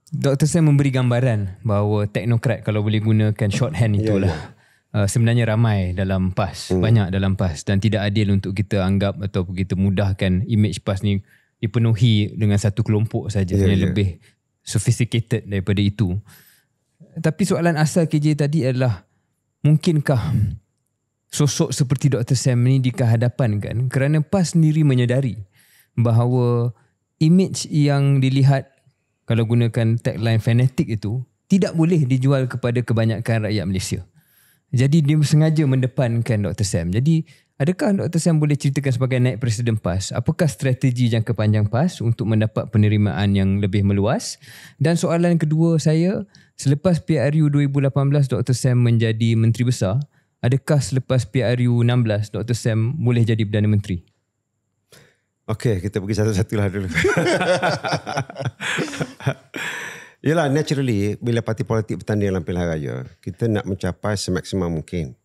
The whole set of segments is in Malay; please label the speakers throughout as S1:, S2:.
S1: Dr. Sam memberi gambaran bahawa teknokrat, kalau boleh gunakan shorthand itulah, sebenarnya ramai dalam PAS, banyak dalam PAS, dan tidak adil untuk kita anggap atau kita mudahkan image PAS ni dipenuhi dengan satu kelompok saja yang lebih sophisticated daripada itu. Tapi soalan asal KJ tadi adalah, mungkinkah sosok seperti Dr. Sam ni dikehadapankan kerana PAS sendiri menyedari bahawa image yang dilihat, kalau gunakan tagline fanatik itu, tidak boleh dijual kepada kebanyakan rakyat Malaysia. Jadi dia sengaja mendepankan Dr. Sam. Jadi adakah Dr. Sam boleh ceritakan sebagai naib Presiden PAS, apakah strategi jangka panjang PAS untuk mendapat penerimaan yang lebih meluas? Dan soalan kedua saya, selepas PRU 2018 Dr. Sam menjadi Menteri Besar, adakah selepas PRU 16 Dr. Sam boleh jadi Perdana Menteri?
S2: Okey, kita pergi satu-satulah dulu. Yalah, naturally bila parti politik bertanding dalam pilihan raya, kita nak mencapai semaksimum mungkin.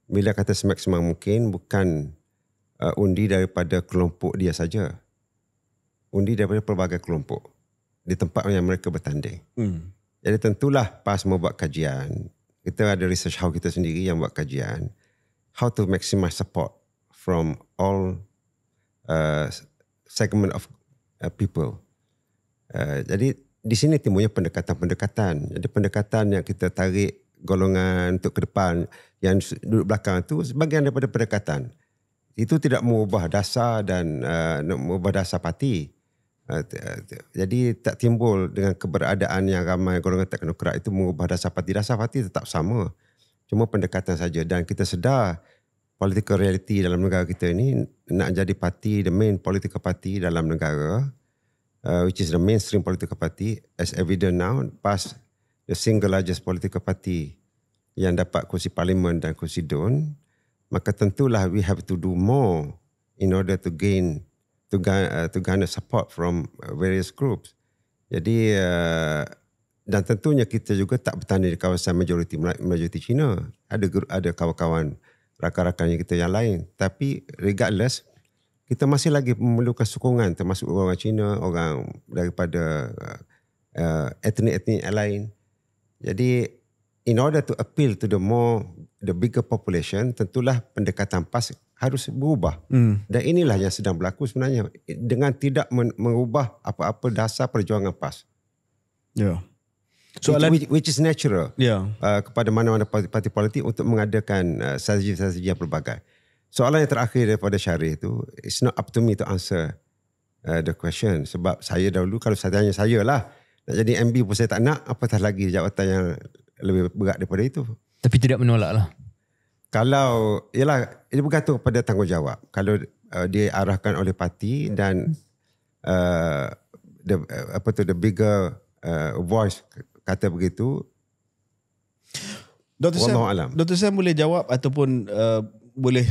S2: Bila kata semaksimum mungkin, bukan undi daripada kelompok dia saja. Undi daripada pelbagai kelompok di tempat yang mereka bertanding. Jadi tentulah PAS membuat kajian. Kita ada research house kita sendiri yang buat kajian. How to maximize support from all segment of people. Jadi di sini timbulnya pendekatan-pendekatan. Jadi pendekatan yang kita tarik golongan untuk ke depan, yang duduk belakang itu sebahagian daripada pendekatan. Itu tidak mengubah dasar dan mengubah dasar parti. Jadi tak timbul dengan keberadaan yang ramai golongan teknokrat itu mengubah dasar parti. Dasar parti tetap sama. Cuma pendekatan saja. Dan kita sedar political reality dalam negara kita ini, nak jadi parti, the main political party dalam negara, which is the mainstream political party, as evident now, PAS the single largest political party yang dapat kursi parlimen dan kursi DUN, maka tentulah we have to do more in order to garner support from various groups. Jadi dan tentunya kita juga tak bertanding di kawasan majoriti Cina. Ada kawan-kawan rakan-rakan kita yang lain, tapi regardless, kita masih lagi memerlukan sokongan, termasuk orang Cina, orang daripada etnik-etnik lain. Jadi in order to appeal to the bigger population, tentulah pendekatan PAS harus berubah. Dan inilah yang sedang berlaku sebenarnya, dengan tidak mengubah apa-apa dasar perjuangan PAS.
S1: Ya.
S2: Soalan which is natural kepada mana-mana parti politik untuk mengadakan strategi-strategi yang pelbagai. Soalan yang terakhir daripada Syarif itu, it's not up to me to answer the question. Sebab saya dahulu, kalau saya tanya saya lah, nak jadi MB pun saya tak nak, apatah lagi jawatan yang lebih berat daripada itu.
S1: Tapi tidak menolak lah.
S2: Kalau, ialah, ini bergantung kepada tanggungjawab. Kalau dia arahkan oleh parti dan the bigger voice kata begitu,
S3: Dr. Sam boleh jawab ataupun boleh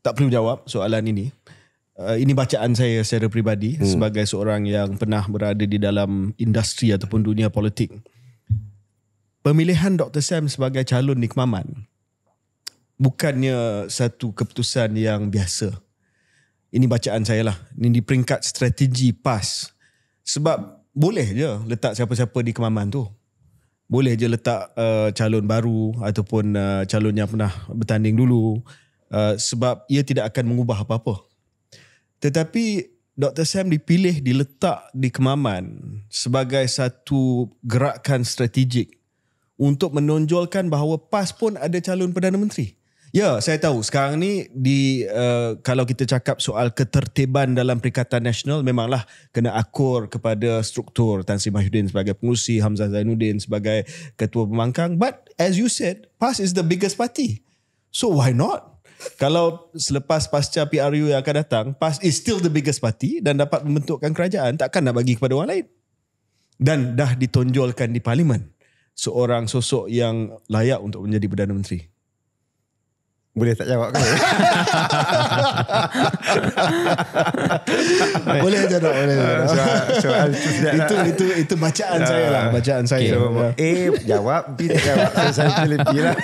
S3: tak perlu jawab soalan ini. Ini bacaan saya secara peribadi sebagai seorang yang pernah berada di dalam industri ataupun dunia politik. Pemilihan Dr. Sam sebagai calon di Kemaman bukannya satu keputusan yang biasa. Ini bacaan saya lah. Ini di peringkat strategi PAS. Sebab boleh je letak siapa-siapa di Kemaman tu. Boleh je letak calon baru ataupun calon yang pernah bertanding dulu. Sebab ia tidak akan mengubah apa-apa. Tetapi Dr. Sam dipilih, diletak di Kemaman sebagai satu gerakan strategik untuk menonjolkan bahawa PAS pun ada calon Perdana Menteri. Ya, saya tahu sekarang ni kalau kita cakap soal ketertiban dalam Perikatan Nasional, memanglah kena akur kepada struktur Tan Sri Mahyudin sebagai pengurusi, Hamzah Zainuddin sebagai ketua pembangkang. But as you said, PAS is the biggest party. So why not? Kalau selepas pasca PRU yang akan datang, PAS is still the biggest party dan dapat membentukkan kerajaan, takkan nak bagi kepada orang lain. Dan dah ditonjolkan di Parlimen seorang sosok yang layak untuk menjadi Perdana Menteri.
S2: Boleh tak jawab kan?
S3: Boleh je tak? Boleh.
S2: Soal
S3: itu bacaan saya lah. Bacaan saya.
S2: So, A jawab, B tak jawab. So, saya pilih B lah.